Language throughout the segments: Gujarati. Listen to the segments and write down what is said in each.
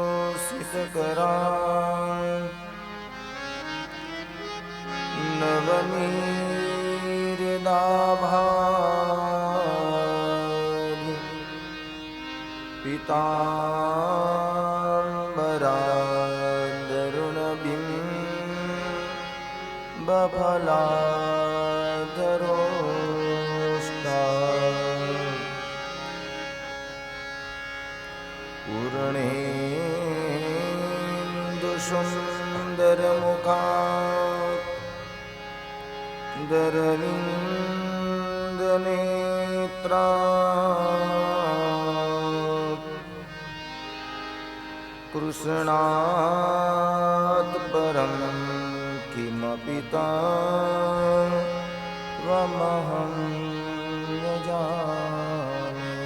विभूषितकरा नवनीर्दाभाग पीताम्बरादरुणबिम्बफलाधरोष्ठा पूर्णेन्दुसुन्दरमुखा दरविन्दनेत्रा कृष्णात् परं किमपि त्वमहं न जाने।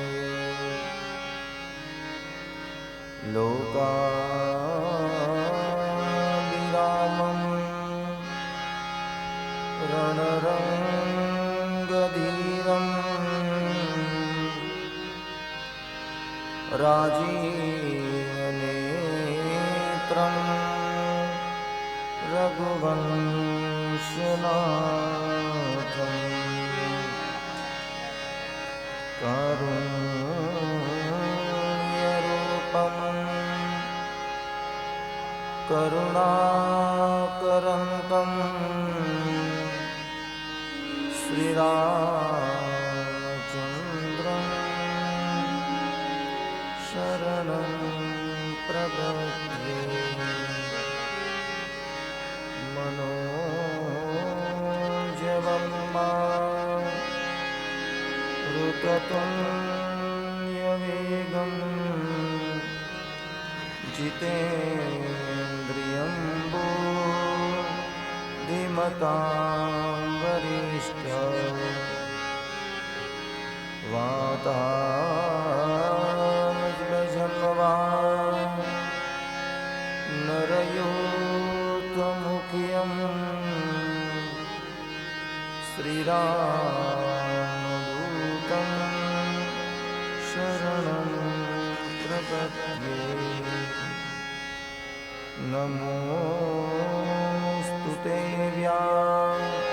लोकाभिरामं रणरङ्गधीरं राजीवनेत्रं रघुवंशनाथं कारुण्यरूपं करुणाकरन्तं श्रीरामचन्द्रं शरणं प्रपद्ये। मनोजवं मारुततुल्यवेगं जितेन्द्रियं बुद्धिमतां वरिष्ठं वातात्मजं नरयूथमुख्यं श्रीरामदूतं शरणं प्रपद्ये। नमोऽस्तु ते व्यासविशालबुद्धे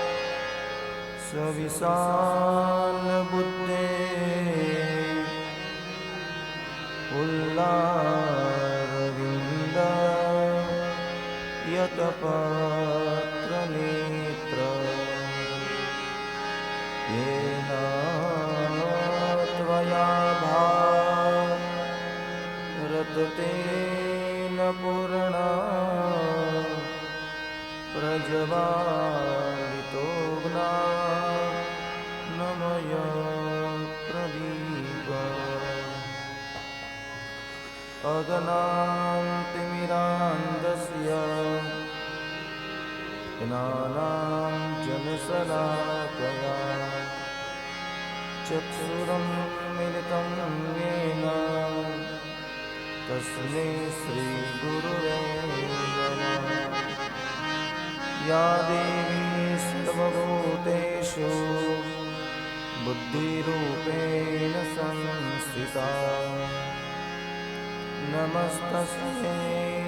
यतपत्रनेत्र येन त्वया भारतेन पूर्णा प्रज्वालितो ज्ञानमय प्रदीप अगनान्तिमिरान्धस्य ज्ञानाञ्जनशलाकया चक्षुरुन्मिलितं येन तस्मै श्रीगुरुवे नमः। या देवी सर्वभूतेषु बुद्धिरूपेण संस्थिता नमस्तस्यै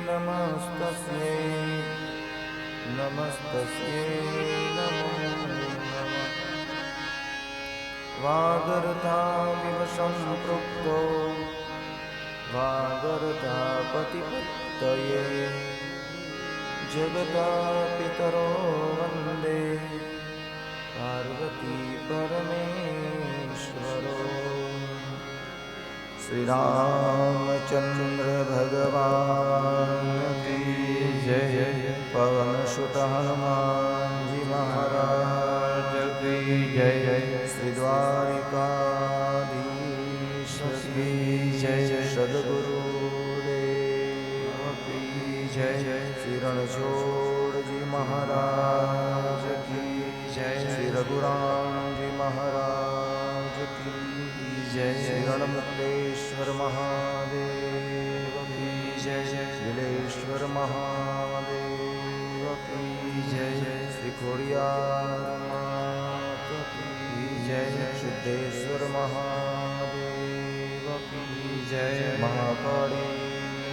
नमस्तस्यै नमस्तस्यै नमो नमः। वागर्धाविव सम्पृक्तो वागर्धापतिपतये जगदापितरो वन्दे पार्वती परमेश्वरो। श्रीरामचन्द्र भगवान की जय। पवनसुत हनुमान जी महाराज की जय। श्री द्वारिकाधीश की जय। सद्गुरुदेव की जय। श्री रणछोड़ जी महाराज की जय। श्री रघुराम जी महाराज की जय। श्री रणमुक्तेश्वर महादेव की जय। नीलेश्वर महादेव की जय। श्री खोड़ियार माता की जय। जय सिद्धेश्वर महादेव की जय महाकाली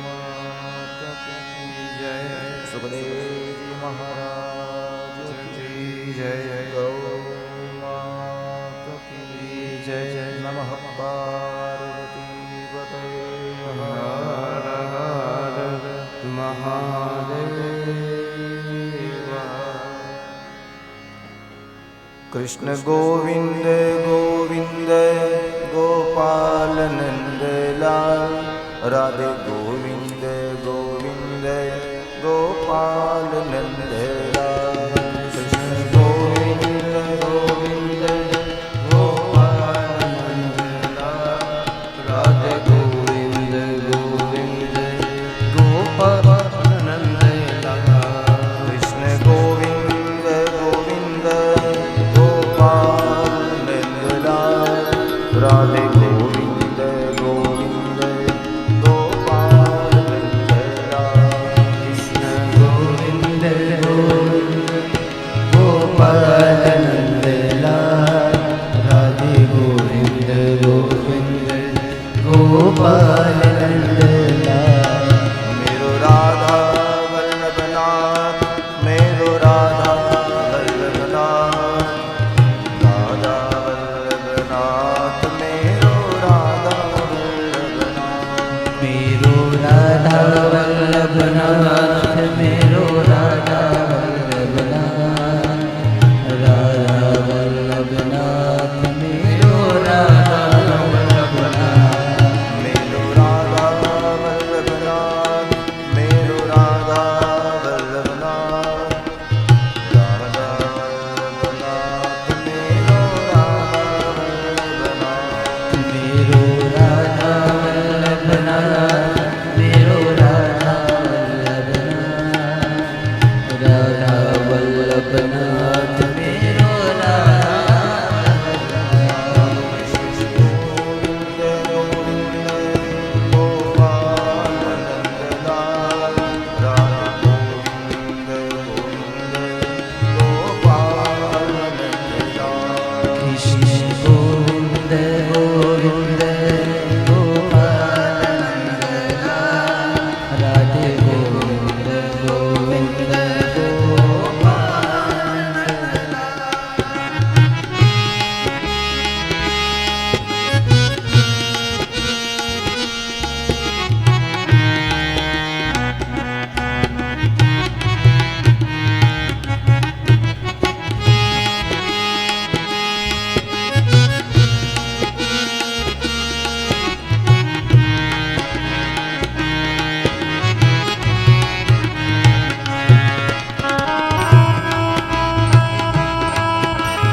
माता की जय सुखदेव जी महाराज की जय गौ माता की जय नमः पार्वती पतये हर हर महादेव। कृष्ण गोविंद गोविंद गोपाल नंद लाल राधे गोविंद गोविंद गोपाल नंद लाल। कृष्ण गोविंद गोविंद गोपाल नंद लाल राधे गोविंद गोविंद गोपाल नंद लाल। कृष्ण गोविंद गोविंद राधे गोविंद गोविंद गोपाल नंद लाल। कृष्ण गोविंद गोविंद गोपाल नंद लाल राधे गोविंद गोविंद गोपाल नंद लाल। मेरो राधा वल्लभनाथ मेरो राधा वल्लभनाथ राधा वल्लभनाथ मेरो राधा वल्लभनाथ। मेरो राधा वल्लभनाथ मेरो राधा वल्लभनाथ राधा वल्लभनाथ मेरो राधा वल्लभनाथ। मेरो राधा वल्लभनाथ मेरो राधा वल्लभनाथ राधा वल्लभनाथ मेरो राधा वल्लभनाथ। मेरो राधा वल्लभनाथ मेरो राधा वल्लभनाथ राधा वल्लभनाथ मेरो राधा वल्लभनाथ। गोविंद गोविंद गोपाल नंद लाल राधे गोविंद गोविंद गोपाल नंद लाल। कृष्ण गोविंद गोविंद गोपाल नंद लाल राधे गोविंद गोविंद गोपाल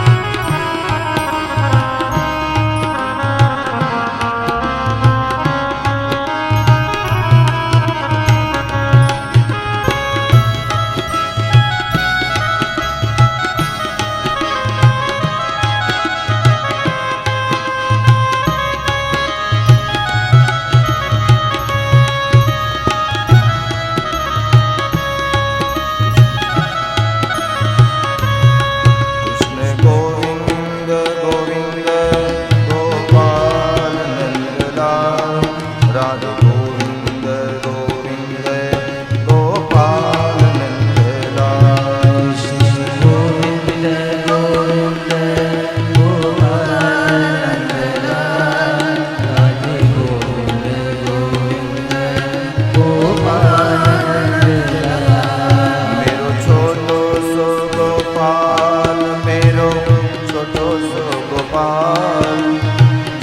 नंद कृष्ण गोविंद गोविंद गोपाल नंद लाल राधे गोविंद गोविंद गोपाल नंद लाल। कृष्ण गोविंद गोविंद गोपाल नंद लाल राधे गोविंद गोविंद गोपाल नंद लाल। मेरो छोटो सो गोपाल मेरो छोटो सो गोपाल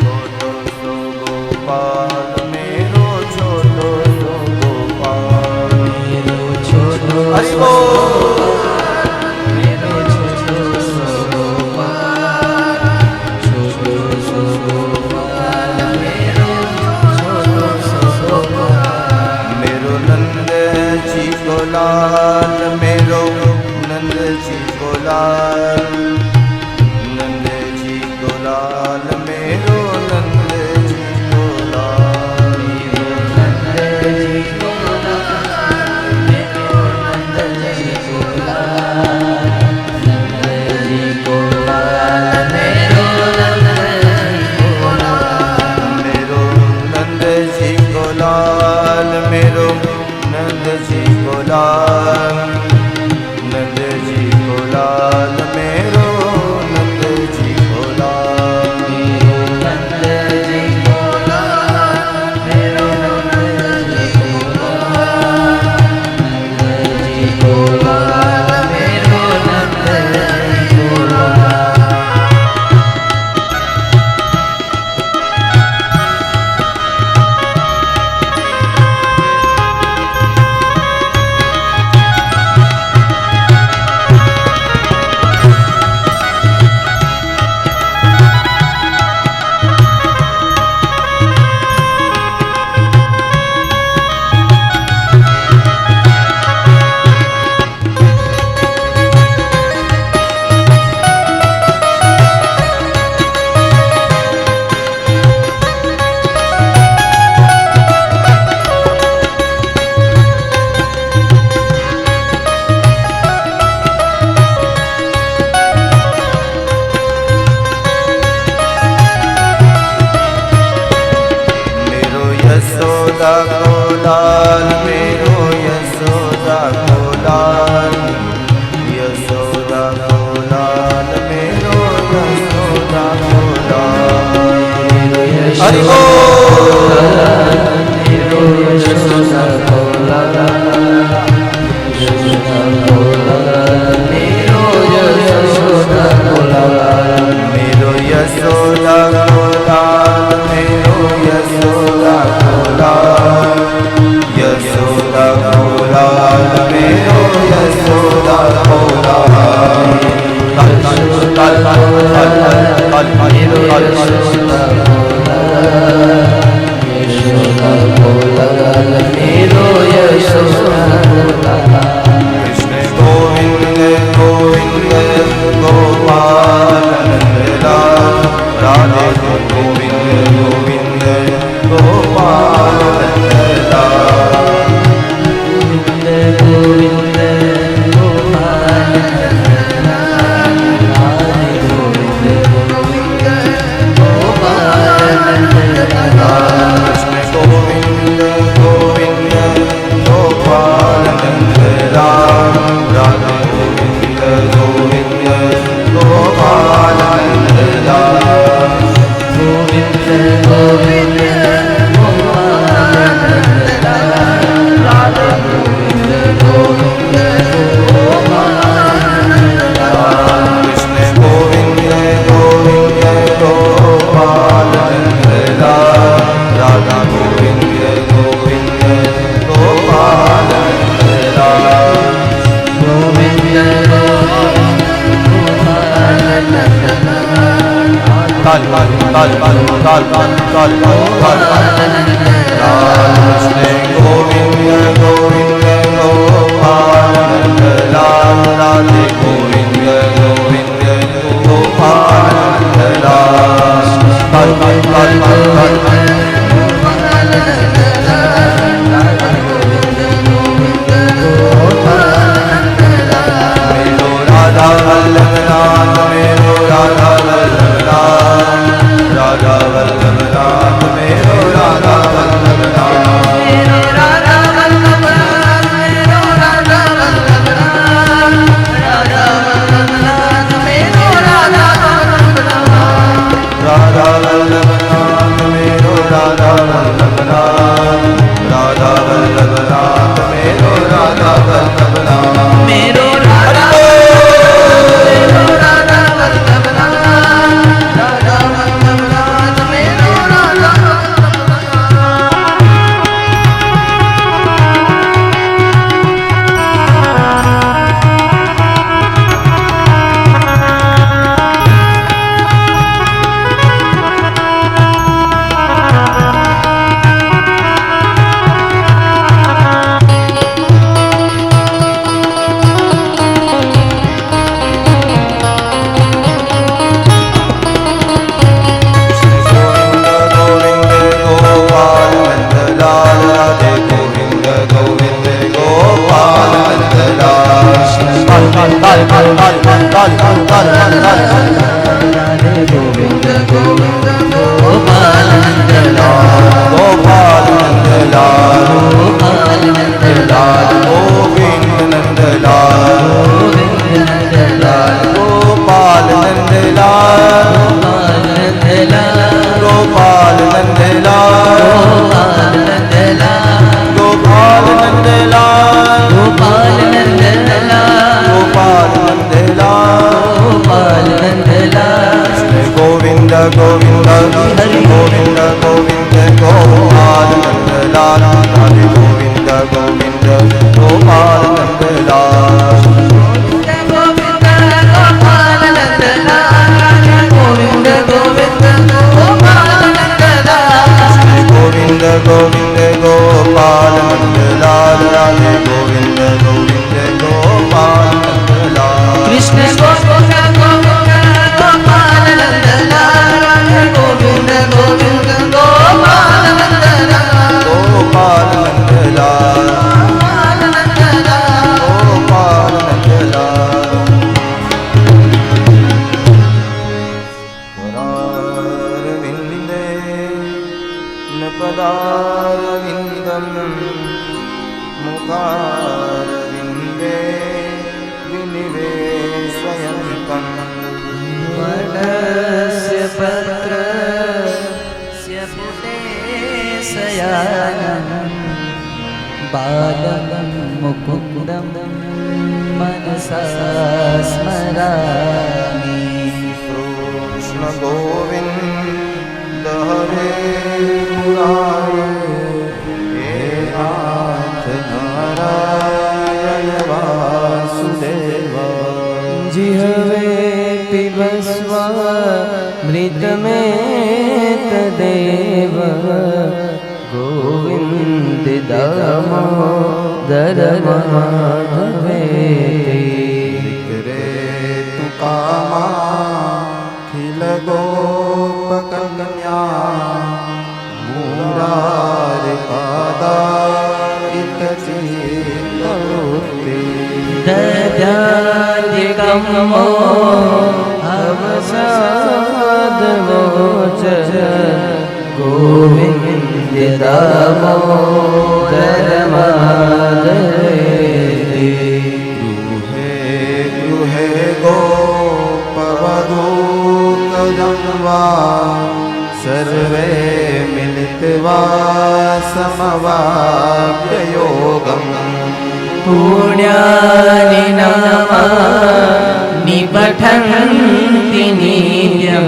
छोटो सो गोपाल मेरो छोटो सो गोपाल मेरो छोटो हरि बोल। मेरो छोटो सो गोपाल छोटो सो गोपाल मेरो छोटो सो गोपाल। मेरो नंद जी को लाल मेरो नंद जी को लाल नंद जी को लाल मेरो नंद जी को लाल। मेरो नंद जी को लाल मेरो नंद जी को लाल नंद जी को लाल मेरो लाल, नंद जी को लाल, मेरो नंद जी को लाल, नंद जी को लाल, मेरो नंद जी को लाल, नंद जी को लाल, मेरो नंद जी को लाल। यशोदा को लाल, मेरो यशोदा को लाल, यशोदा को लाल, मेरो यशोदा को लाल। हरि बोल। मेरो यशोदा को लाल, यशोदा को लाल, मेरो यशोदा को लाल, मेरो यशोदा को लाल, मेरो यशोदा को लाल, यशोदा को लाल, मेरो यशोदा को लाल। मेरो यशोदा को लाल, यशोदा को लाल, मेरो यशोदा को लाल। कृष्ण गोविंद गोविंद गोपाल नंदलाल, राधे गोविंद गोविंद गोपाल नंदलाल, गोविंद गोविंद गोपाल नंदलाल, राधे गोविंद गोविंद गोपाल नंदलाल। कृष्ण गोविंद गोविंद गोपाल नंदलाल, राधे गोविंद गोविंद गोपाल नंदलाल, गोविंद गोविंद गोपाल नंदलाल, राधे गोविंद गोविंद गोपाल नंदलाल। कृष्ण गोविंद गोविंद गोपाल नंदलाल, राधा गोविंद गोविंद गोपाल नंदलाल, गोविंद गोविंद गोपाल नंदलाल, काल काल काल काल काल काल काल काल। कृष्ण गोविंद गोविंद गोपाल नंदलाल, राधे गोविंद गोविंद गोपाल नंदलाल, काल काल काल काल काल। मेरो राधा वल्लभ नाथ, मेरो राधा वल्लभ नाथ, राधा वल्लभ नाथ, मेरो राधा वल्लभ नाथ, मेरो राधा वल्लभ नाथ, मेरो राधा वल्लभ नाथ, राधा वल्लभ नाथ, मेरो राधा वल्लभ नाथ, राधा वल्लभ नाथ, मेरो राधा वल्लभ नाथ, राधा वल्लभ नाथ, मेरो राधा वल्लभ नाथ, मेरो राधा मेरो राधा वल्लभ नाथ, राधा वल्लभ नाथ, मेरो राधा वल्लभ राधे गोविंद गोविंद गोपाल नंदलाल, गोपाल नंदलाल, गोपाल नंदलाल, गोविंद मनसा स्मरामि कृष्ण गोविंद हरे मुरारे हे नाथ नारायण वासुदेव जिह्वे पिबस्व मृतमेत देव गोविन्द दामोदर माधवेति रे तु कामा खिल गोपकन्या मुरारे पादारितचित्तवृत्ति दद्यादिकमो अवसादवोच गोविन्द दामोदर माधवेति गृहे गृहे गोपवधू कदम्वा सर्वे मिलित्वा समवाप्य योगम् पुण्यानि नामानि पठन्ति नित्यं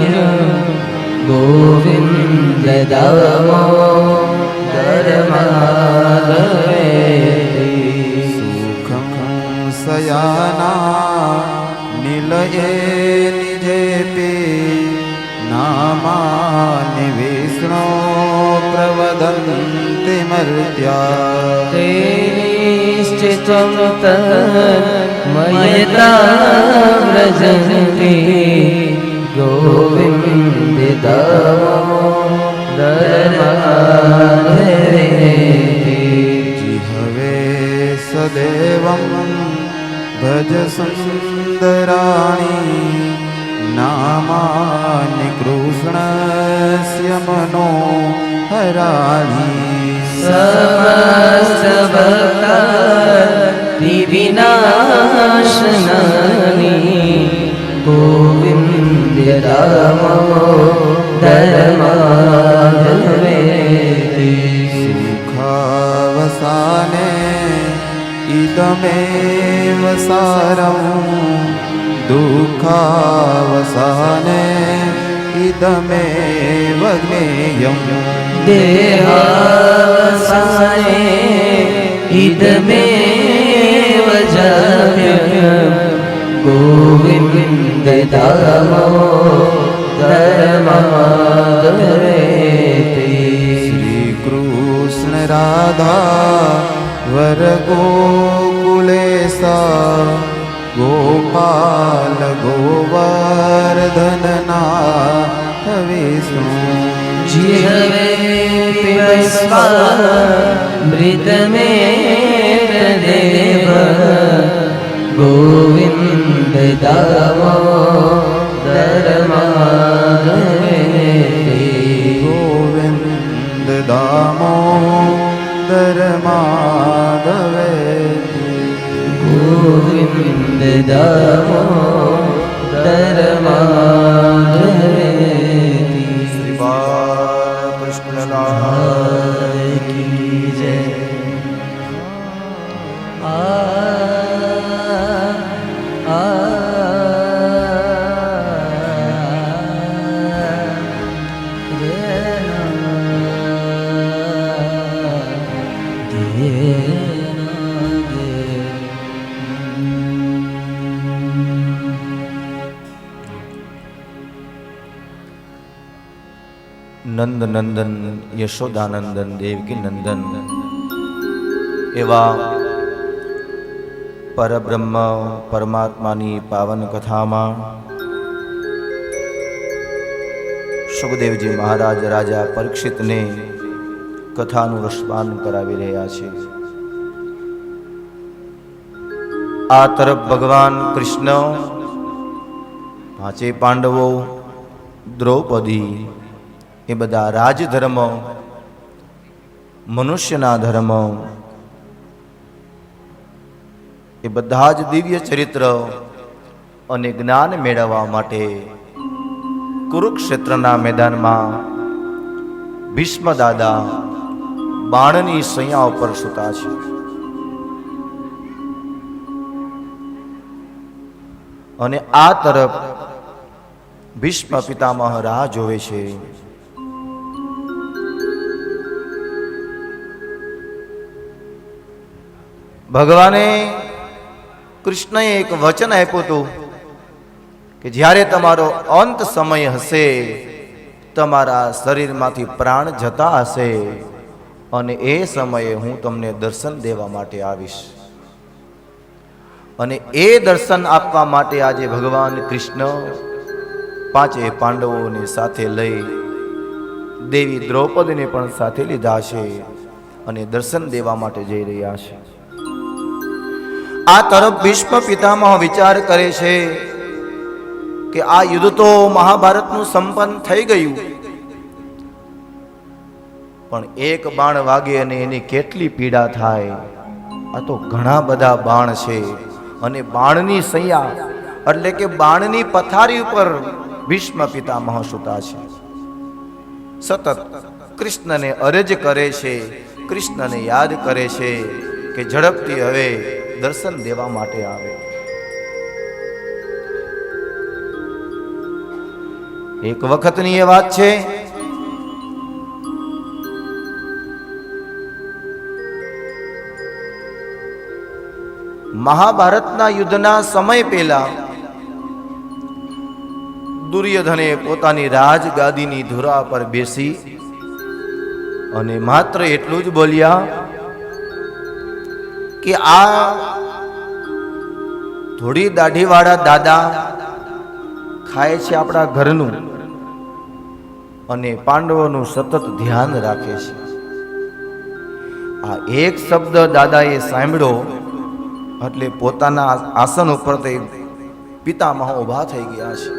गोविन्द दामोदर माधवेति सुखं सयाना निलये निजेपि नामानि विष्णो प्रवदन्ति मर्त्या तेनिश्चितं तन्मयता व्रजन्ति गोविन्द दामोदर माधवेति जिह्वे सदेवं भज सुन्दराणि नामानि कृष्णस्य मनोहराणि समस्तभक्तानि विनाशनानि गोविन्द दामोदर माधवेति सुखावसाने इदमेव सारम् दुःखावसाने इदमेव ज्ञेयम् देहावसाने इदमेव जाप्यं गोविन्द दामोदर माधवेति श्रीकृष्ण राधा वर गोकुलेसा गोपाल गोवर्धननाथ विष्णु जिह्वे पिबस्व मृतमेव देव गोविन्द दामोदर माधवेति गोविन्द दामोदर माधवेति गोविन्द दामोदर माधवेति श्री बालकृष्णलाल की जय નંદ નંદન યશોદાનંદન દેવકી નંદન એવા પરબ્રહ્મ પરમાત્માની પાવન કથામાં સુખદેવજી મહારાજ રાજા પરીક્ષિતને કથાનું રસપાન કરાવી રહ્યા છે. આ તરફ ભગવાન કૃષ્ણ, પાંચે પાંડવો, દ્રૌપદી એ બધા રાજધર્મ, મનુષ્યના ધર્મ, એ બધા જ દિવ્ય ચરિત્ર અને જ્ઞાન મેળવવા માટે કુરુક્ષેત્રના મેદાનમાં ભીષ્મ દાદા બાણની સૈયા ઉપર સૂતા છે. અને આ તરફ ભીષ્મ પિતામહ રાહ જોવે છે. ભગવાને કૃષ્ણએ એક વચન આપ્યું હતું કે જ્યારે તમારો અંત સમય હશે, તમારા શરીરમાંથી પ્રાણ જતા હશે, અને એ સમયે હું તમને દર્શન દેવા માટે આવીશ. અને એ દર્શન આપવા માટે આજે ભગવાન કૃષ્ણ પાંચે પાંડવોને સાથે લઈ દેવી દ્રૌપદીને પણ સાથે લીધા છે અને દર્શન દેવા માટે જઈ રહ્યા છે. આ તરફ ભીષ્મ પિતામહ વિચાર કરે છે કે આ યુદ્ધ તો મહાભારતનું સંપન્ન થઈ ગયું, પણ એક બાણ વાગે અને એની કેટલી પીડા થાય. આ તો ઘણા બધા બાણ છે અને બાણની સૈયા એટલે કે બાણની પથારી ઉપર ભીષ્મ પિતામહ સૂતા છે. સતત કૃષ્ણને અરજ કરે છે, કૃષ્ણને યાદ કરે છે કે ઝડપથી હવે દર્શન દેવા માટે આવે. એક વખતની એ વાત છે, મહાભારતના યુદ્ધના સમય પહેલા દુર્યોધને પોતાની રાજગાદીની ધુરા પર બેસી અને માત્ર એટલું જ બોલ્યા કે આ થોડી દાઢીવાળા દાદા ખાય છે આપણા ઘરનું અને પાંડવોનું સતત ધ્યાન રાખે છે. આ એક શબ્દ દાદાએ સાંભળ્યો એટલે પોતાના આસન ઉપર તે પિતામહ ઊભા થઈ ગયા છે.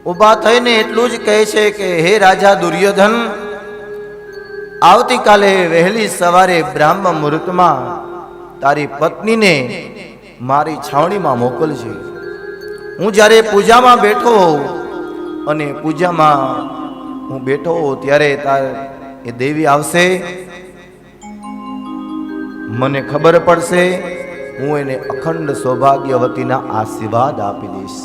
ઊભા થઈને એટલું જ કહે છે કે હે રાજા દુર્યોધન, આવતીકાલે વહેલી સવારે બ્રાહ્મ મુહૂર્તમાં તારી પત્નીને મારી છાવણીમાં મોકલજે. હું જ્યારે પૂજામાં બેઠો હોઉં અને પૂજામાં હું બેઠો હોઉં ત્યારે એ દેવી આવશે, મને ખબર પડશે, હું એને અખંડ સૌભાગ્યવતીના આશીર્વાદ આપી દઈશ.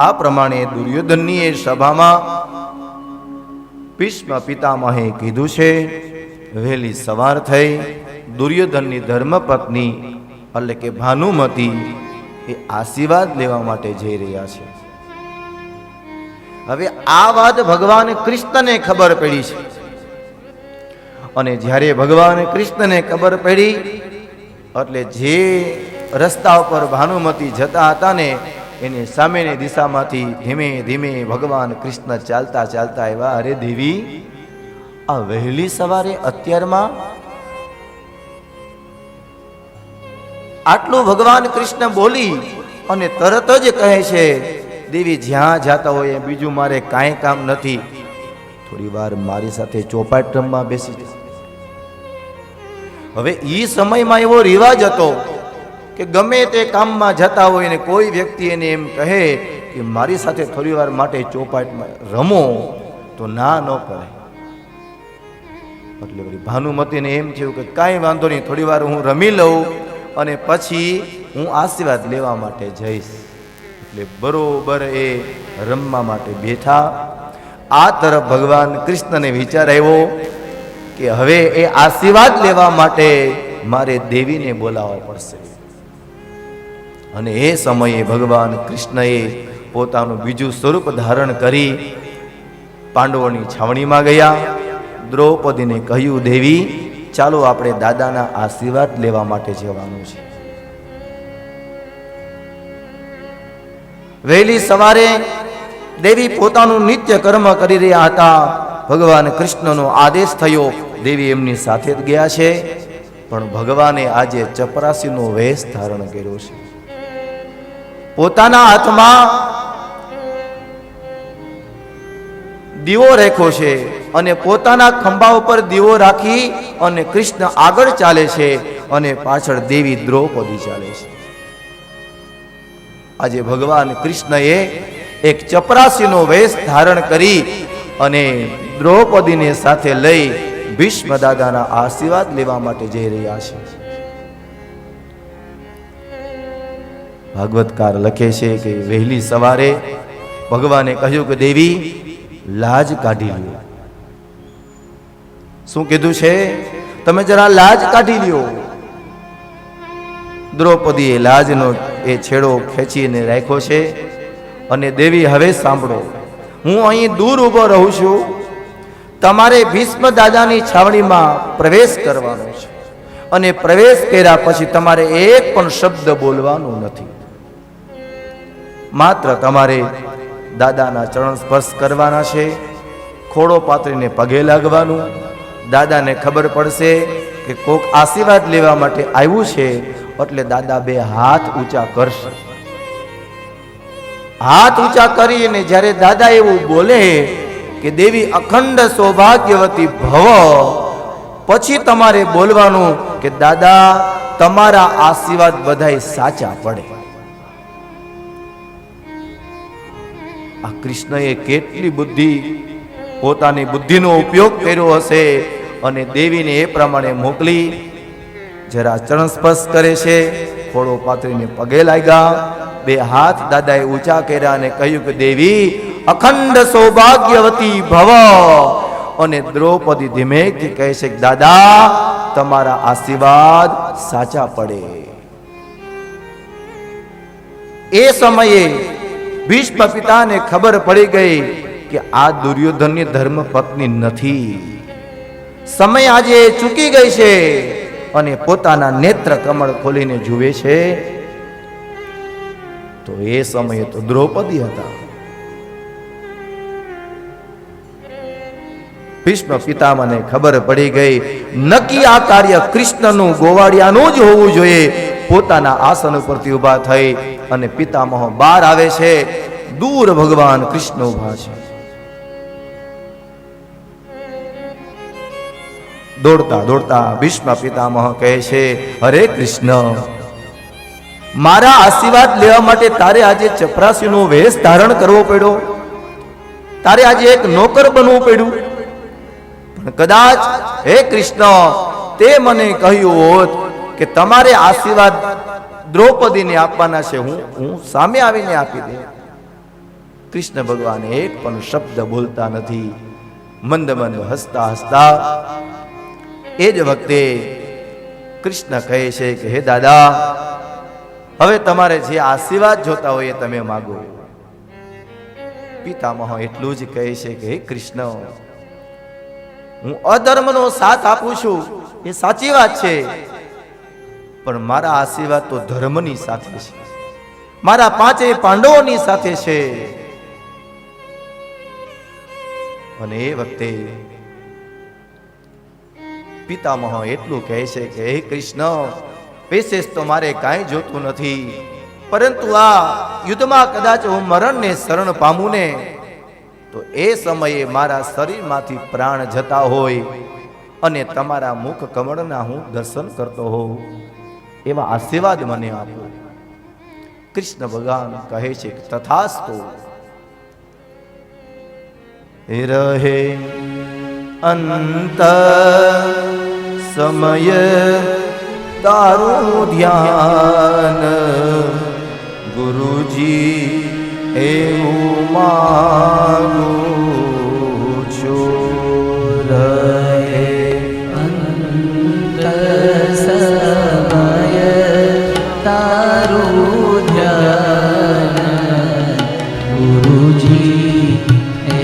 આ પ્રમાણે દુર્યોધનની એ સભામાં ભીષ્મ પિતામહે કીધું છે. વહેલી સવાર થઈ દુર્યોધનની ધર્મપત્ની એટલે કે ભાનુમતી એ આશીર્વાદ લેવા માટે જઈ રહ્યા છે. હવે આ વાત ભગવાન કૃષ્ણને ખબર પડી છે અને જ્યારે ભગવાન કૃષ્ણને ખબર પડી એટલે જે રસ્તા ઉપર ભાનુમતી જતા હતા ને એની સામેની દિશામાંથી ધીમે ધીમે ભગવાન કૃષ્ણ ચાલતા ચાલતા આવ્યા. અરે દેવી, આ વહેલી સવારે અત્યારમાં આટલું ભગવાન કૃષ્ણ બોલી અને તરત જ કહે છે, દેવી જ્યાં જાતા હોય બીજું મારે કાંઈ કામ નથી, થોડી વાર મારી સાથે ચોપાટ રમવા બેસી જા. હવે ઈ સમયમાં એવો રિવાજ હતો કે ગમે તે કામમાં જતા હોય ને કોઈ વ્યક્તિ એને એમ કહે કે મારી સાથે થોડી વાર માટે ચોપાટમાં રમો તો ના ન પડે. એટલે ભાનુમતીને એમ થયું કે કાંઈ વાંધો નહીં, થોડી વાર હું રમી લઉં અને પછી હું આશીર્વાદ લેવા માટે જઈશ. એટલે બરોબર એ રમવા માટે બેઠા. આ તરફ ભગવાન કૃષ્ણને વિચાર આવ્યો કે હવે એ આશીર્વાદ લેવા માટે મારે દેવીને બોલાવવા પડશે. અને એ સમયે ભગવાન કૃષ્ણએ પોતાનું બીજું સ્વરૂપ ધારણ કરી પાંડવોની છાવણીમાં ગયા. દ્રૌપદીને કહ્યું, દેવી ચાલો આપણે દાદાના આશીર્વાદ લેવા માટે જવાનું છે. વહેલી સવારે દેવી પોતાનું નિત્ય કર્મ કરી રહ્યા હતા. ભગવાન કૃષ્ણનો આદેશ થયો, દેવી એમની સાથે જ ગયા છે. પણ ભગવાને આજે ચપરાસીનો વેશ ધારણ કર્યો છે. પોતાના હાથમાં દીવો રાખ્યો છે અને પોતાના ખંભા ઉપર દીવો રાખી અને કૃષ્ણ આગળ ચાલે છે અને પાછળ દેવી દ્રૌપદી ચાલે છે. આજે ભગવાન કૃષ્ણએ એક ચપરાસીનો વેશ ધારણ કરી અને દ્રૌપદીને સાથે લઈ ભીષ્મ દાદાના આશીર્વાદ લેવા માટે જઈ રહ્યા છે. ભાગવતકાર લખે છે કે વહેલી સવારે ભગવાને કહ્યું કે દેવી લાજ કાઢી લ્યો. શું કીધું છે? તમે જરા લાજ કાઢી લ્યો. દ્રૌપદીએ લાજનો એ છેડો ખેંચીને રાખ્યો છે. અને દેવી હવે સાંભળો, હું અહીં દૂર ઊભો રહું છું. તમારે ભીષ્મ દાદાની છાવણીમાં પ્રવેશ કરવાનો છે અને પ્રવેશ કર્યા પછી તમારે એક પણ શબ્દ બોલવાનું નથી. માત્ર તમારે દાદાના ચરણ સ્પર્શ કરવાના છે, ખોડો પાથરીને પગે લાગવાનું. દાદાને ખબર પડશે કે કોક આશીર્વાદ લેવા માટે આવ્યું છે એટલે દાદા બે હાથ ઊંચા કરશે. હાથ ઊંચા કરીને જ્યારે દાદા એવું બોલે કે દેવી અખંડ સૌભાગ્યવતી ભવ, પછી તમારે બોલવાનું કે દાદા તમારા આશીર્વાદ બધાય સાચા પડે. આ કૃષ્ણએ કેટલી બુદ્ધિ, પોતાની બુદ્ધિનો ઉપયોગ કર્યો હશે અને દેવીને એ પ્રમાણે મોકલી. જરા ચરણ સ્પર્શ કરે છે, ખોડો પાથરીને પગે લાગ્યા, બે હાથ દાદાએ ઊંચા કર્યા અને કહ્યું કે દેવી અખંડ સૌભાગ્યવતી ભવ. અને દ્રૌપદી ધીમેથી કહે છે કે દાદા તમારા આશીર્વાદ સાચા પડે. એ સમયે ભીષ્મ પિતાને ખબર પડી ગઈ કે આ દુર્યોધનની ધર્મ પત્ની નથી. સમય આજે ચૂકી ગઈ છે અને પોતાના નેત્ર કમળ ખોલીને જુએ છે. તો એ સમયે તો દ્રૌપદી હતા. ભીષ્મ પિતામને ખબર પડી ગઈ, નક્કી આ કાર્ય કૃષ્ણનું ગોવાળિયાનું જ હોવું જોઈએ. પોતાના આસન ઉપરથી ઊભા થઈ અને પિતામહ બહાર આવે છે. દૂર ભગવાન કૃષ્ણ ઊભા છે. દોડતા દોડતા ભીષ્મ પિતામહ કહે છે, હરે કૃષ્ણ, મારા આશીર્વાદ લેવા માટે તારે આજે ચપરાસીનો વેશ ધારણ કરવો પડ્યો, તારે આજે એક નોકર બનવું પડ્યું. પણ કદાચ હે કૃષ્ણ તે મને કહ્યું હોત કે તમારે આશીર્વાદ દ્રૌપદીને આપવાના છે, હું સામે આવીને આપી દે. કૃષ્ણ ભગવાન એક પણ શબ્દ બોલતા નથી, મંદ મંદ હસતા હસતા. એ જ વખતે કૃષ્ણ કહે છે કે હે દાદા, હવે તમારે જે આશીર્વાદ જોતા હોય એ તમે માગો. પિતામહ એટલું જ કહે છે કે હે કૃષ્ણ, હું અધર્મનો સાથ આપું છું એ સાચી વાત છે, પણ મારા આશીર્વાદ તો ધર્મની સાથે છે, મારા પાંચેય પાંડવોની સાથે છે. અને એ વખતે પિતામહ એટલું કહે છે કે હે કૃષ્ણ, વિશેષ તો મારે કાંઈ જોતું નથી, પરંતુ આ યુદ્ધમાં કદાચ હું મરણને શરણ પામું ને તો એ સમયે મારા શરીરમાંથી પ્રાણ જતા હોય અને તમારા મુખ કમળના હું દર્શન કરતો હોઉં, એવા આશીર્વાદ મને આપો. કૃષ્ણ ભગવાન કહે છે કે તથાસ્તુ. રહે અંત સમય તારું ધ્યાન, ગુરુજી એવું માગું છું. રહે અંત સમય તારું ધ્યાન, ગુરુજી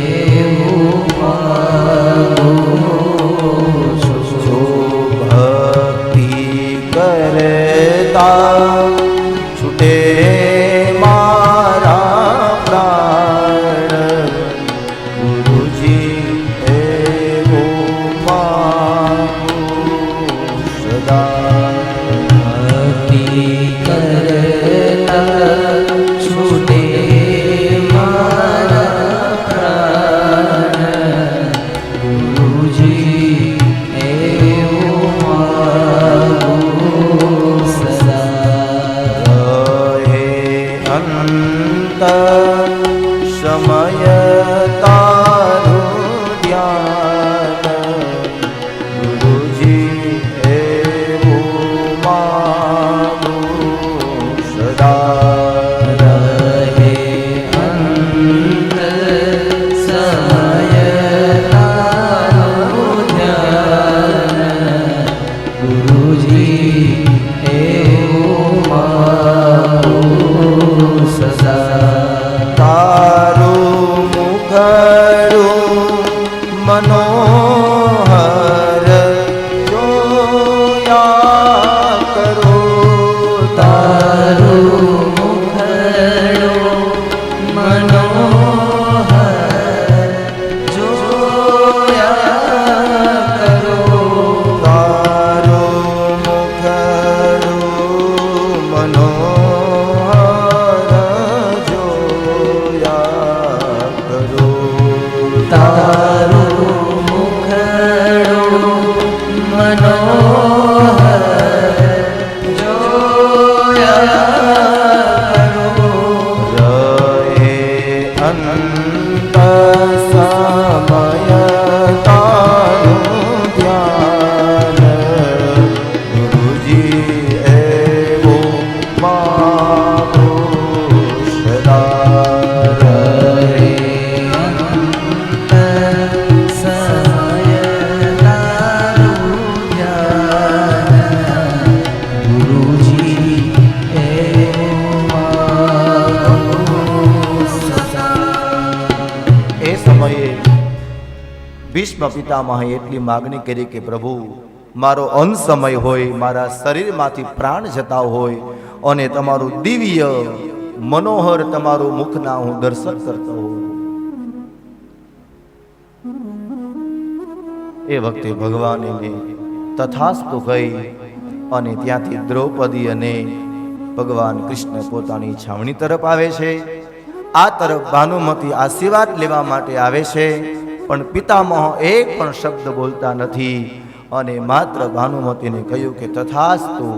એવું માગું છું. ભક્તિ કરતા છૂટે ગુરુજી એવું મારું સદા તારું મુખડું મનોહર જોયા કરો. તારું મુખડું મનોહર જોયા કરો. તારું મુખડું મનોહર જોયા કરો. તારું મુખડું મનોહર જોયા કરો. રહે અંત સમય તારું ધ્યાન ગુરુજી એવું મારું સદા રહે અંત સમય તારું ધ્યાન ગુરુજી એવું મારું સદા. એ સમયે ભીષ્મ પિતામહે એટલી માગણી કરી કે પ્રભુ મારો અંત સમય હોય, મારા શરીરમાંથી પ્રાણ જતા હોય અને તમારું દિવ્ય મનોહર તમારું મુખના હું દર્શન કરતો હોઉં. એ વખતે ભગવાને તથાસ્તુ કહી અને ત્યાંથી દ્રૌપદી અને ભગવાન કૃષ્ણ પોતાની છાવણી તરફ આવે છે. આ તરફ ભાનુમતી આશીર્વાદ લેવા માટે આવે છે, પણ પિતામહ એક પણ શબ્દ બોલતા નથી અને માત્ર ભાનુમતીને કહ્યું કે તથાસ્તુ.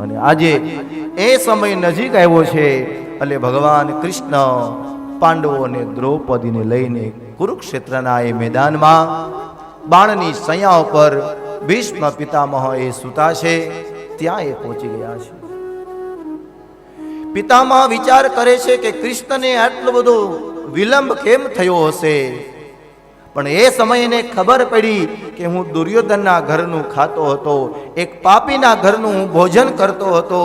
અને આજે એ સમય નજીક આવ્યો છે એટલે ભગવાન કૃષ્ણ પાંડવો અને દ્રૌપદીને લઈને કુરુક્ષેત્રના એ મેદાનમાં બાણની સૈયા ઉપર ભીષ્મ પિતામહ એ સૂતા છે ત્યાં એ પહોંચી ગયા છે. પિતામહ વિચાર કરે છે કે કૃષ્ણને આટલો બધો વિલંબ કેમ થયો હશે, પણ એ સમયે ખબર પડી કે હું દુર્યોધનના ઘરનું ખાતો હતો, એક પાપીના ઘરનું હું ભોજન કરતો હતો.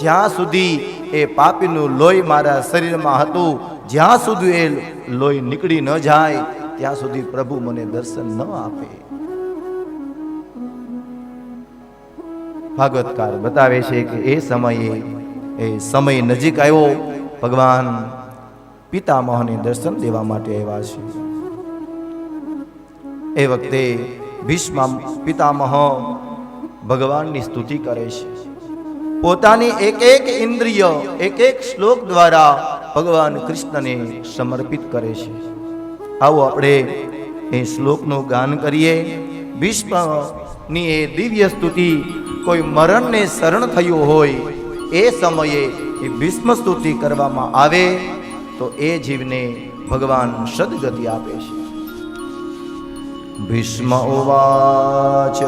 જ્યાં સુધી એ પાપીનું લોહી મારા શરીરમાં હતું, જ્યાં સુધી એ લોહી નીકળી ન જાય ત્યાં સુધી પ્રભુ મને દર્શન ન આપે. ભાગવતકાર બતાવે છે કે એ સમય નજીક આવ્યો, ભગવાન પિતામહને દર્શન દેવા માટે આવ્યા છે. એ વખતે ભીષ્મ પિતામહ ભગવાનની સ્તુતિ કરે છે. પોતાની એક એક ઇન્દ્રિય એક એક શ્લોક દ્વારા ભગવાન કૃષ્ણને સમર્પિત કરે છે. આવો આપણે એ શ્લોકનું ગાન કરીએ. ભીષ્મની એ દિવ્ય સ્તુતિ કોઈ મરણને શરણ થયું હોય એ સમયે એ ભીષ્મ સ્તુતિ કરવામાં આવે તો એ જીવને ભગવાન સદગતિ આપે છે. ભીષ્મ ઉવાચ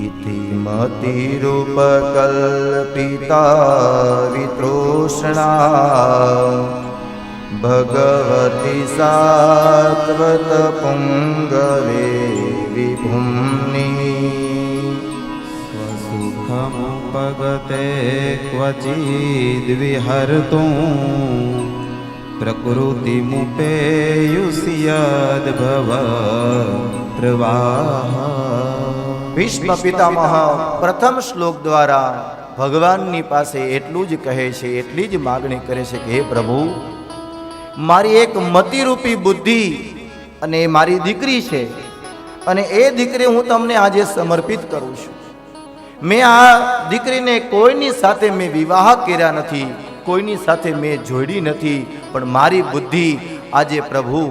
ઇતિ મતિરૂપકલ્પિતા વિતૃષ્ણા ભગવતી સાત્વત પુંગવે વિભુમ્ની સુખમુપગતે ક્વચિદ્વિહર્તું પ્રકૃતિમુપેયુષ્યદ્ભવ પ્રવાહ. ભીષ્મ પિતામહ પ્રથમ શ્લોક દ્વારા ભગવાનની પાસે એટલું જ કહે છે, એટલી જ માગણી કરે છે કે હે પ્રભુ, મારી એક મતિરૂપી બુદ્ધિ અને મારી દીકરી છે અને એ દીકરી હું તમને આજે સમર્પિત કરું છું. મેં આ દીકરીને કોઈની સાથે મેં વિવાહ કર્યા નથી, કોઈની સાથે મેં જોડી નથી, પણ મારી બુદ્ધિ આજે પ્રભુ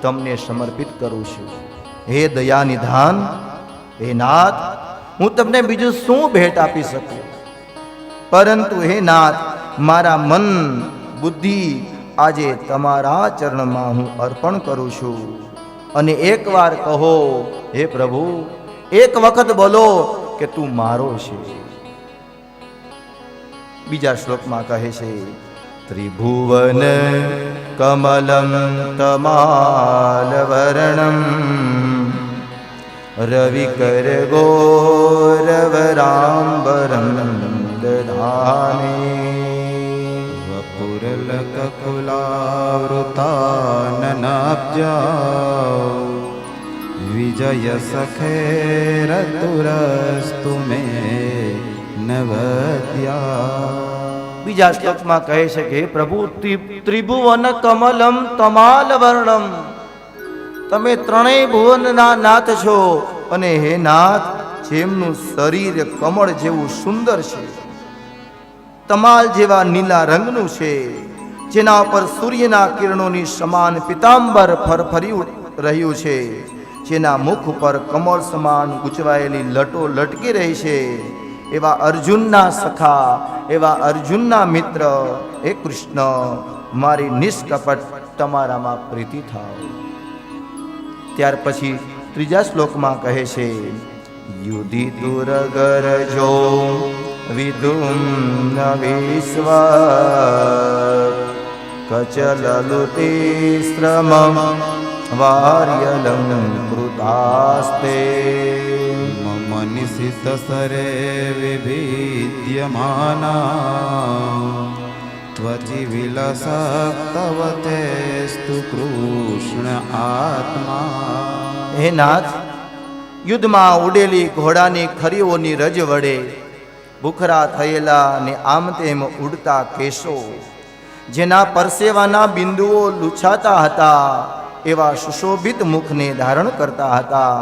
તમને સમર્પિત કરું છું. હે દયા નિધાન, હે નાથ, હું તમને બીજું શું ભેટ આપી શકું, પરંતુ હે નાથ, મારા મન બુદ્ધિ આજે તમારા ચરણમાં હું અર્પણ કરું છું. અને એકવાર કહો હે પ્રભુ, એક વખત બોલો કે તું મારો છે. બીજા શ્લોકમાં કહે છે ત્રિભુવન કમલમ તમાલ વર્ણમ રવિકર ગોરવરાંબરમ દધાને વપુરલકકુલાવૃતાનનાબ્જા વિજય સખેરતુરસ્તુ મે નવદ્યા. બીજા શ્લોકમાં કહે છે કે પ્રભુ ત્રિભુવન કમલમ તમાલ વર્ણમ, તમે ત્રણેય ભુવનના નાથ છો અને હે નાથ, જેમનું શરીર કમળ જેવું સુંદર છે, તમાલ જેવા નીલા રંગનું છે, જેના પર સૂર્યના કિરણોની સમાન પિતાંબર ફરફરી રહ્યું છે, જેના મુખ પર કમળ સમાન ગૂંચવાયેલી લટો લટકી રહી છે, એવા અર્જુનના સખા, એવા અર્જુનના મિત્ર હે કૃષ્ણ, મારી નિષ્કપટ તમારામાં પ્રીતિ થાવ. ત્યાર પછી ત્રીજા શ્લોકમાં કહે છે યુધિતુરગરજો વિદુમ વિશ્વ કચલલુતિ શ્રમ વાર્યલંકૃતાસ્તે મમ નિશિતસરે વિભીદ્યમાના ત્વચિ વિલસક્તવતેસ્તુ કૃષ્ણ આત્મા. હે નાથ, યુદ્ધમાં ઉડેલી ઘોડાની ખરીઓની રજ વડે ભૂખરા થયેલા ને આમ તેમ ઉડતા કેશો, જેના પરસેવાના બિંદુઓ લૂછાતા હતા, એવા સુશોભિત મુખને ધારણ કરતા હતા,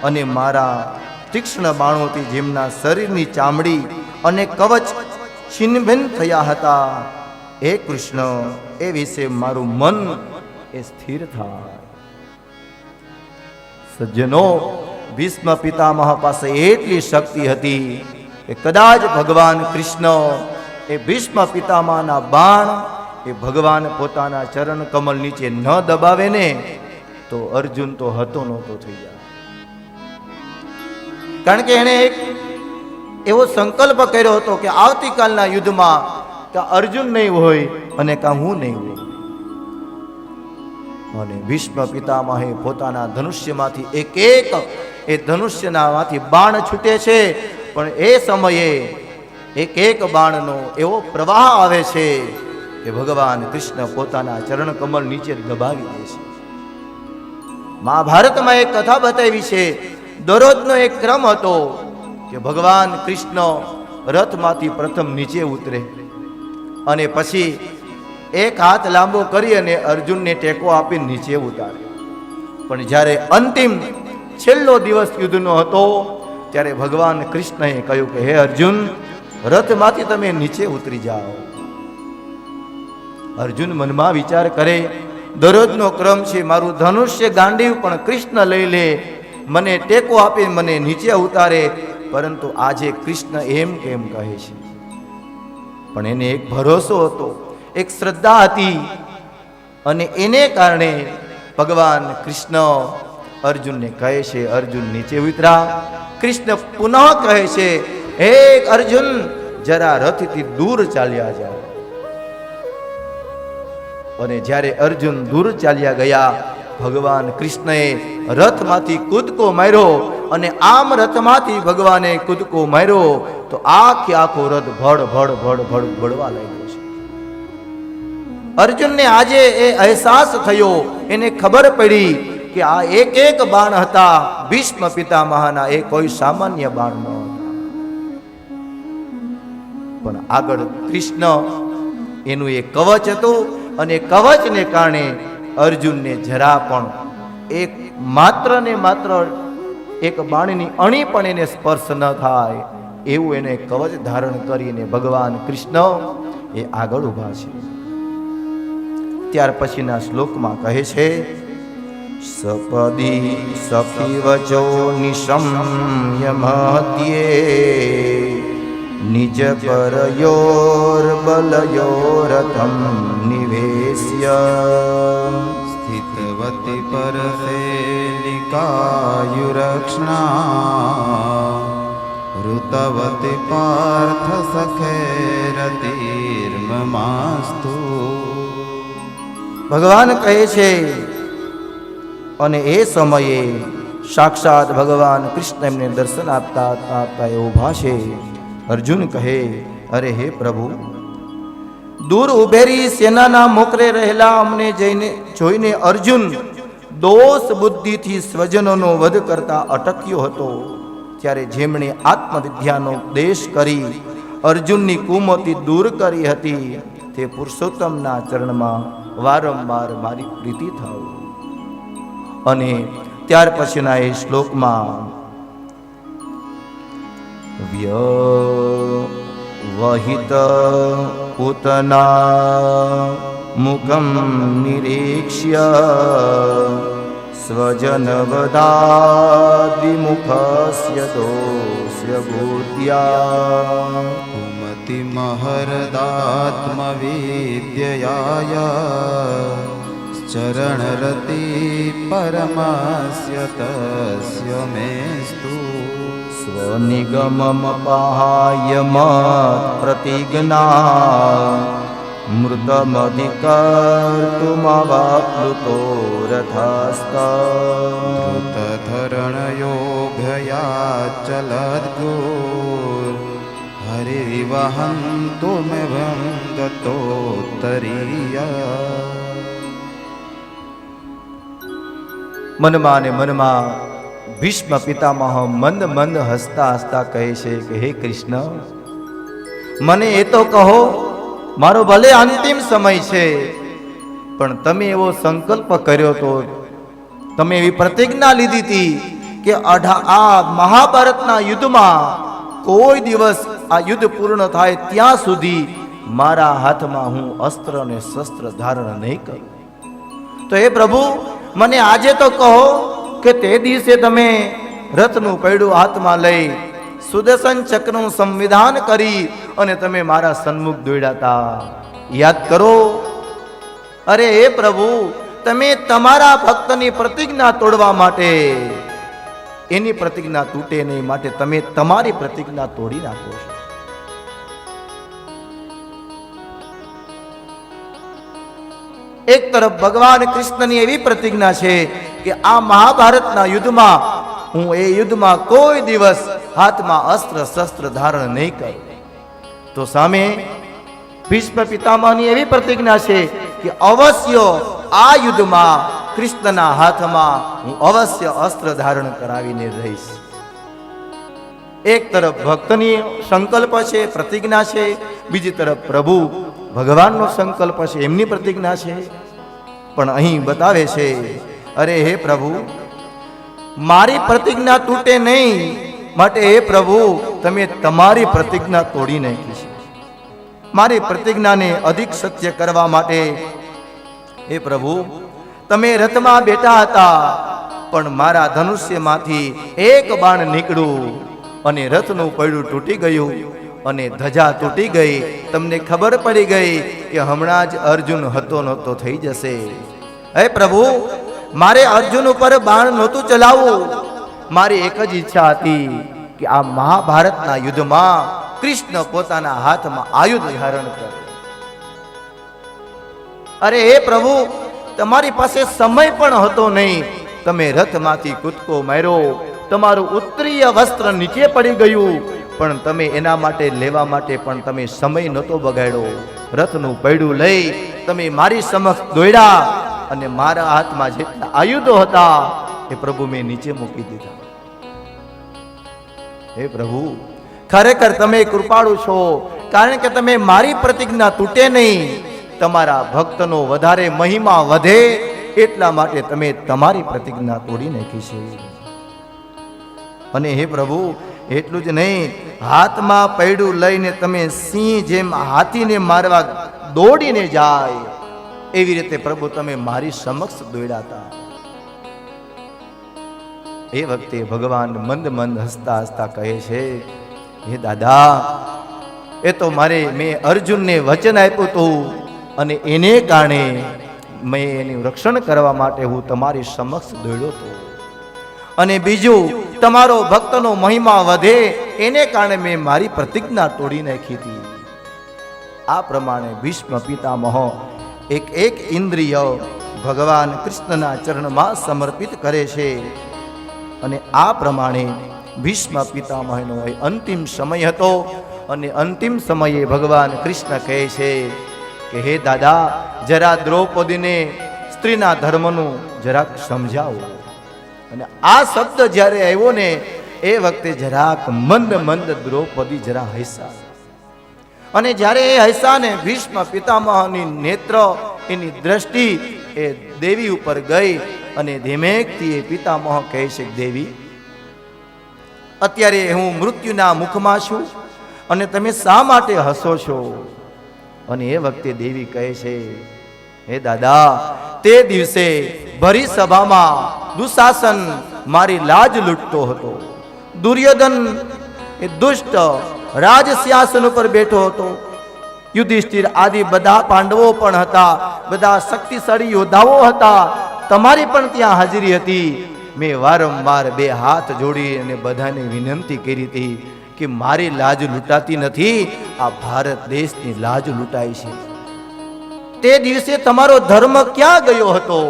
અને મારા તીક્ષ્ણ બાણોથી જેમના શરીરની ચામડી અને કવચ છિન્નભિન્ન થયા હતા, હે કૃષ્ણ, એ વિશે મારું મન એ સ્થિર થાય. સજ્જનો, ભીષ્મ પિતામહ પાસે એટલી શક્તિ હતી કે કદાચ ભગવાન કૃષ્ણ એ ભીષ્મ પિતામહના બાણ એ ભગવાન પોતાના ચરણ કમલ નીચે ન દબાવે ને તો અર્જુન તો હતો નહોતો થઈ જાય. કારણ કે એણે એક એવો સંકલ્પ કર્યો હતો કે આવતીકાલના યુદ્ધમાં કાં અર્જુન નહીં હોય અને કાં હું નહીં હોય. અને ભીષ્મ પિતામહે પોતાના ધનુષ્યમાંથી એક એ ધનુષ્યનામાંથી બાણ છૂટે છે, પણ એ સમયે એક એક બાણનો એવો પ્રવાહ આવે છે કે ભગવાન કૃષ્ણ પોતાના ચરણ કમળ નીચે દબાવી દે છે. મહાભારતમાં એક કથા બતાવી છે, દરરોજનો એક ક્રમ હતો કે ભગવાન કૃષ્ણ રથમાંથી પ્રથમ નીચે ઉતરે અને પછી એક હાથ લાંબો કરી અને અર્જુનને ટેકો આપી નીચે ઉતારે. પણ જ્યારે અંતિમ છેલ્લો દિવસ યુદ્ધનો હતો ત્યારે ભગવાન કૃષ્ણએ કહ્યું કે હે અર્જુન, રથમાંથી તમે નીચે ઉતરી જાઓ. અર્જુન મનમાં વિચાર કરે, દરરોજનો ક્રમ છે, મારું ધનુષ્ય ગાંડીવ પણ કૃષ્ણ લઈ લે, મને ટેકો આપે, મને નીચે ઉતારે, પરંતુ આજે કૃષ્ણ એમ કેમ કહે છે? પણ એને એક ભરોસો હતો, એક શ્રદ્ધા હતી, અને એને કારણે ભગવાન કૃષ્ણ અર્જુનને કહે છે, અર્જુન નીચે ઉતરા. કૃષ્ણ પુનઃ કહે છે, હે અર્જુન, જરા રથથી દૂર ચાલ્યા જાઓ. અને જ્યારે અર્જુન દૂર ચાલ્યા ગયા, ભગવાન કૃષ્ણએ રથમાંથી કૂદકો માર્યો, અને આમ રથમાંથી ભગવાને કૂદકો માર્યો તો આખો રથ ભડ ભડ ભડ ભડ બળવા લાગ્યો છે. અર્જુનને આજે એ અહેસાસ થયો, એને ખબર પડી કે આ એક એક બાણ હતા ભીષ્મ પિતામહના, એ કોઈ સામાન્ય બાણ ન હતા. પણ આગળ કૃષ્ણ એનું એ કવચ હતું, અને કવચને કારણે અર્જુનને જરા પણ એક માત્ર ને માત્ર એક બાણની અણી પણ એને સ્પર્શ ન થાય એવું એને કવચ ધારણ કરીને ભગવાન કૃષ્ણ એ આગળ ઊભા છે. ત્યાર પછીના શ્લોકમાં કહે છે, સપદી સખી વચો નિશમ્ય મહત્યે નિજ પરયોર બલયોરથમ નિવેશ્ય સ્થિતવતી પરસેલિકાયુરક્ષણા ઋતવતી પાર્થ સખેરતીર્મમાસ્તુ. ભગવાન કહે છે, અને એ સમયે સાક્ષાત ભગવાન કૃષ્ણ એમને દર્શન આપતા આપતા એવું ભાષે. અર્જુન કહે, અરે હે પ્રભુ, દૂર ઉભેરી સેનાના મોકરે રહેલા અમને જોઈને અર્જુન દોષ બુદ્ધિથી સ્વજનોનો વધ કરતા અટક્યો હતો. ત્યારે જેમણે આત્મવિદ્યાનો ઉપદેશ કરી અર્જુનની કુમતિ દૂર કરી હતી, તે પુરુષોત્તમના ચરણમાં વારંવાર મારી પ્રીતિ થાવ. અને ત્યાર પછીના એ શ્લોકમાં વ્યવહિત પૂતના મુખમ નિરીક્ષ્ય સ્વજન વદાદિમુખસ્ય દોસ્ય ભૂત્યા કુમતિ મહરદાત્મવિદ્યયા ચરણરતિ પરમાસ્ય તસ્ય મેસ્તુ સ્વનિગમમ પહાયમત પ્રતિજ્ઞા મૃતમધિકર્તુમવાપ્લુતો રથસ્તા ધૃતધરણયોગયા ચલદ્ગુર હરિવહંતુ મે ભંગતોત્તરીયા. મનમાં ને મનમાં ભીષ્મ પિતામહ મંદ મંદ હસતા હસતા કહે છે કે હે કૃષ્ણ, મને એ તો કહો, મારો ભલે અંતિમ સમય છે, પણ તમે એવો સંકલ્પ કર્યો તો, તમે એવી પ્રતિજ્ઞા લીધી હતી કે આ મહાભારતના યુદ્ધમાં કોઈ દિવસ આ યુદ્ધ પૂર્ણ થાય ત્યાં સુધી મારા હાથમાં હું અસ્ત્ર અને શસ્ત્ર ધારણ નહીં કરું. તો હે પ્રભુ, મને આજે તો કહો કે તે દિવસે તમે રથનું પૈડું હાથમાં લઈ સુદર્શન ચક્રનું સંવિધાન કરી અને તમે મારા સન્મુખ દોડ્યા હતા, યાદ કરો. અરે હે પ્રભુ, તમે તમારા ભક્તની પ્રતિજ્ઞા તોડવા માટે, એની પ્રતિજ્ઞા તૂટે નહીં માટે તમે તમારી પ્રતિજ્ઞા તોડી નાખો છો. એક તરફ ભગવાન કૃષ્ણની એવી પ્રતિજ્ઞા છે કે આ મહાભારતના યુદ્ધમાં હું એ યુદ્ધમાં કોઈ દિવસ હાથમાં અસ્ત્ર શસ્ત્ર ધારણ નહીં કરું. તો સામે ભીષ્મ પિતામહની એવી પ્રતિજ્ઞા છે કે અવશ્ય આ યુદ્ધમાં કૃષ્ણના હાથમાં હું અવશ્ય અસ્ત્ર ધારણ કરાવીને રહીશ. એક તરફ ભક્તની સંકલ્પ છે, પ્રતિજ્ઞા છે, બીજી તરફ પ્રભુ ભગવાનનો સંકલ્પ છે, એમની પ્રતિજ્ઞા છે. પણ અહીં બતાવે છે, અરે હે પ્રભુ, મારી પ્રતિજ્ઞા તૂટે નહીં માટે હે પ્રભુ, તમે તમારી પ્રતિજ્ઞા તોડી નાખી છે. મારી પ્રતિજ્ઞાને અધિક સત્ય કરવા માટે હે પ્રભુ, તમે રથમાં બેઠા હતા, પણ મારા ધનુષ્યમાંથી એક બાણ નીકળ્યું અને રથનું પૈડું તૂટી ગયું અને ધજા તૂટી ગઈ. તમને ખબર પડી ગઈ કે હમણાં જ અર્જુન હતો નહોતો થઈ જશે. હે પ્રભુ, મારે અર્જુન ઉપર બાણ નહોતું ચલાવવું. મારી એક જ ઈચ્છા હતી કે આ મહાભારતના યુદ્ધમાં કૃષ્ણ પોતાના હાથમાં આયુધ ધારણ કરે. અરે હે પ્રભુ, તમારી પાસે સમય પણ હતો નહીં. તમે રથમાંથી કૂદકો માર્યો, તમારું ઉત્તરીય વસ્ત્ર નીચે પડી ગયું, પણ તમે એના માટે લેવા માટે પણ તમે સમય નહોતો બગાડ્યો. રથનું પૈડું લઈ તમે મારી સમક્ષ દોડ્યા અને મારા હાથમાં જેટલા આયુધો હતા એ પ્રભુ મેં નીચે મૂકી દીધા. હે પ્રભુ, ખરેખર તમે કૃપાળુ છો, કારણ કે તમે મારી પ્રતિજ્ઞા તૂટે નહીં, તમારા ભક્તનો વધારે મહિમા વધે એટલા માટે તમે તમારી પ્રતિજ્ઞા તોડી નાખી છે. અને હે પ્રભુ, એટલું જ નહીં, હાથમાં પૈડું લઈને તમે સિંહ જેમ હાથીને મારવા દોડીને જાય એવી રીતે પ્રભુ તમે મારી સમક્ષ દોડ્યા હતા. એ વખતે ભગવાન મંદ મંદ હસતા હસતા કહે છે, હે દાદા, એ તો મેં અર્જુનને વચન આપ્યું હતું અને એને કારણે મેં એનું રક્ષણ કરવા માટે હું તમારી સમક્ષ દોડ્યો હતો. અને બીજું, તમારો ભક્તનો મહિમા વધે એને કારણે મેં મારી પ્રતિજ્ઞા તોડી નાખી હતી. આ પ્રમાણે ભીષ્મ પિતામહ એક ઇન્દ્રિય ભગવાન કૃષ્ણના ચરણમાં સમર્પિત કરે છે. અને આ પ્રમાણે ભીષ્મ પિતામહનો અંતિમ સમય હતો અને અંતિમ સમયે ભગવાન કૃષ્ણ કહે છે કે હે દાદા, જરા દ્રૌપદીને સ્ત્રીના ધર્મનું જરાક સમજાવો. અને આ શબ્દ જ્યારે આવ્યો ને એ વખતે જરાક મંદ મંદ દ્રૌપદી જરા હૈસા. અને જ્યારે એ હૈસા ને ભીષ્મ પિતામહની નેત્ર, એની દ્રષ્ટિ એ દેવી ઉપર ગઈ અને ધીમેકથી એ પિતામહ કહે છે, દેવી, અત્યારે હું મૃત્યુના મુખમાં છું અને તમે શા માટે હસો છો? અને એ વખતે દેવી કહે છે, હે દાદા, તે દિવસે ભરી સભામાં દુશાસન મારી લાજ લૂંટતો હતો. દુર્યોધન એ દુષ્ટ રાજ સિંહાસન ઉપર બેઠો હતો. યુધિષ્ઠિર આદિ બધા પાંડવો પણ હતા, બધા શક્તિશાળી યોદ્ધાઓ હતા. તમારી પણ ત્યાં હાજરી હતી. મેં વારંવાર બે હાથ જોડી અને બધાને વિનંતી કરી હતી કે મારી લાજ લૂંટાતી નથી, આ ભારત દેશની લાજ લૂંટાય છે. તે દિવસે તમારો ધર્મ ક્યાં ગયો હતો?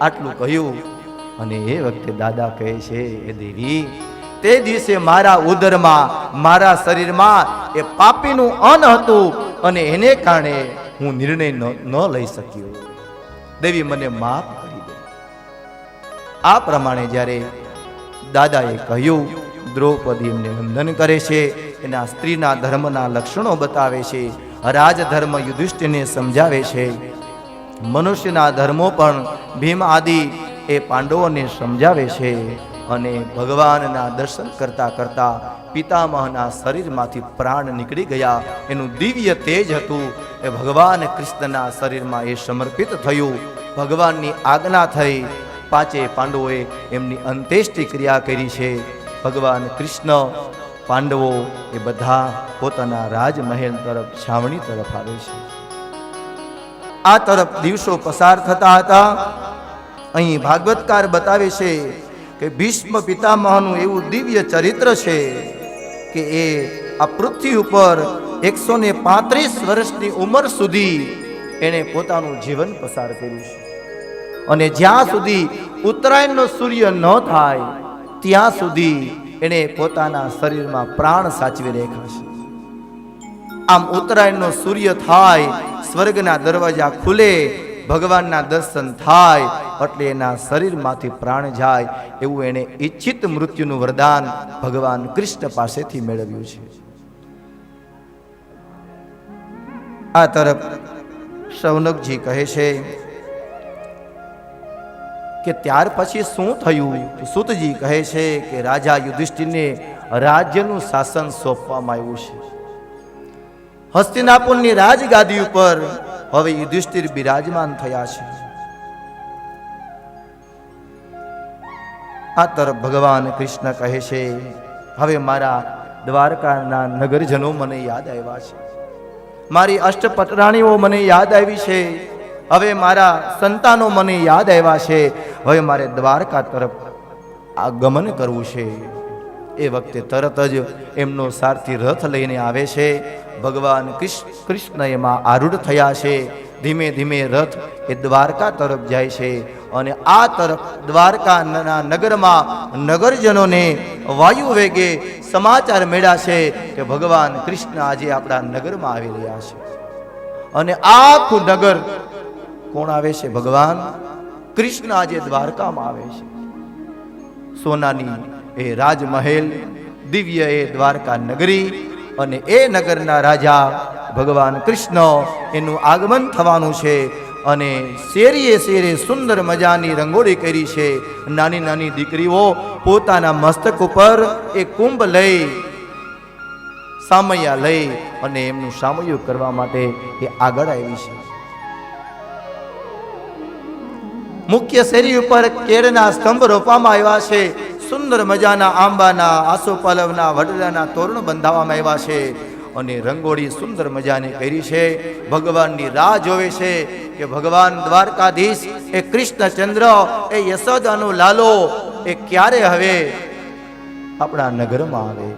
આટલું કહ્યું અને એ વખતે દાદા કહે છે, એ દેવી, તે દિવસે મારા ઉદરમાં, મારા શરીરમાં એ પાપીનું અન્ન હતું અને એને કારણે હું નિર્ણય ન લઈ શક્યો. દેવી, મને માફ કરી દે. આ પ્રમાણે જ્યારે દાદાએ કહ્યું, દ્રૌપદી એમને વંદન કરે છે, એના સ્ત્રીના ધર્મના લક્ષણો બતાવે છે, રાજધર્મ યુધિષ્ઠિરને સમજાવે છે, મનુષ્યના ધર્મો પણ ભીમ આદિ એ પાંડવોને સમજાવે છે. અને ભગવાનના દર્શન કરતા કરતા પિતામહના શરીરમાંથી પ્રાણ નીકળી ગયા. એનું દિવ્ય તેજ હતું એ ભગવાન કૃષ્ણના શરીરમાં એ સમર્પિત થયું. ભગવાનની આજ્ઞા થઈ. પાંચે પાંડવોએ એમની અંત્યેષ્ટિ ક્રિયા કરી છે. ભગવાન કૃષ્ણ, પાંડવો એ બધા પોતાના રાજમહેલ તરફ, છાવણી તરફ આવે છે. આ તરફ દિવસો પસાર થતા હતા. અહીં ભાગવતકાર બતાવે છે કે ભીષ્મ પિતામહનું એવું દિવ્ય ચરિત્ર છે કે એ આ પૃથ્વી ઉપર 135 વર્ષની ઉંમર સુધી એણે પોતાનું જીવન પસાર કર્યું છે. અને જ્યાં સુધી ઉત્તરાયણનો સૂર્ય ન થાય ત્યાં સુધી એણે પોતાના શરીરમાં પ્રાણ સાચવી રાખ્યા છે. આમ ઉત્તરાયણનો સૂર્ય થાય, સ્વર્ગના દરવાજા ખુલે, ભગવાનના દર્શન થાય એટલે એના શરીરમાંથી પ્રાણ જાય, એવું એણે ઈચ્છિત મૃત્યુનું વરદાન ભગવાન કૃષ્ણ પાસેથી મેળવ્યું છે. આ તરફ શૌનકજી કહે છે કે ત્યાર પછી શું થયું? સૂતજી કહે છે કે રાજા યુધિષ્ઠિરને રાજ્યનું શાસન સોંપવામાં આવ્યું છે. હસ્તિનાપુરની રાજગાદી ઉપર હવે યુધિષ્ઠિર બિરાજમાન થયા છે. આ તરફ ભગવાન કૃષ્ણ કહે છે, હવે મારા દ્વારકાના નગરજનો મને યાદ આવ્યા છે, મારી અષ્ટપટરાણીઓ મને યાદ આવી છે, હવે મારા સંતાનો મને યાદ આવ્યા છે, હવે મારે દ્વારકા તરફ આગમન કરવું છે. એ વખતે તરત જ એમનો સારથી રથ લઈને આવે છે. ભગવાન કૃષ્ણ એમાં આરૂઢ થયા છે. ધીમે ધીમે રથ એ દ્વારકા તરફ જાય છે. અને આ તરફ દ્વારકાના નગરમાં નગરજનોને વાયુ વેગે સમાચાર મળ્યા છે કે ભગવાન કૃષ્ણ આજે આપણા નગરમાં આવી રહ્યા છે. અને આખું નગર કોણ આવે છે? ભગવાન કૃષ્ણ આજે દ્વારકામાં આવે છે. સોનાની એ રાજમહેલ, દિવ્ય એ દ્વારકા નગરી, અને એ નગરના રાજા ભગવાન કૃષ્ણ એનું આગમન થવાનું છે. અને શેરીએ શેરે સુંદર મજાની રંગોળી કરી છે. નાની નાની દીકરીઓ પોતાના મસ્તક ઉપર એ કુંભ લઈ, સામૈયા લઈ અને એમનું સામૈયું કરવા માટે એ આગળ આવી છે. મુખ્ય શેરી ઉપર કેળના સ્તંભ રોપવામાં આવ્યા છે. સુંદર મજાના આંબાના, આસોપાલવના, વડલાના તોરણ બંધાવવામાં આવ્યા છે. અને રંગોળી સુંદર મજાની કરી છે. ભગવાનની રાહ જોવે છે કે ભગવાન દ્વારકાધીશ એ કૃષ્ણચંદ્ર એ યશોદાનો લાલો એ ક્યારે હવે આપણા નગરમાં આવે.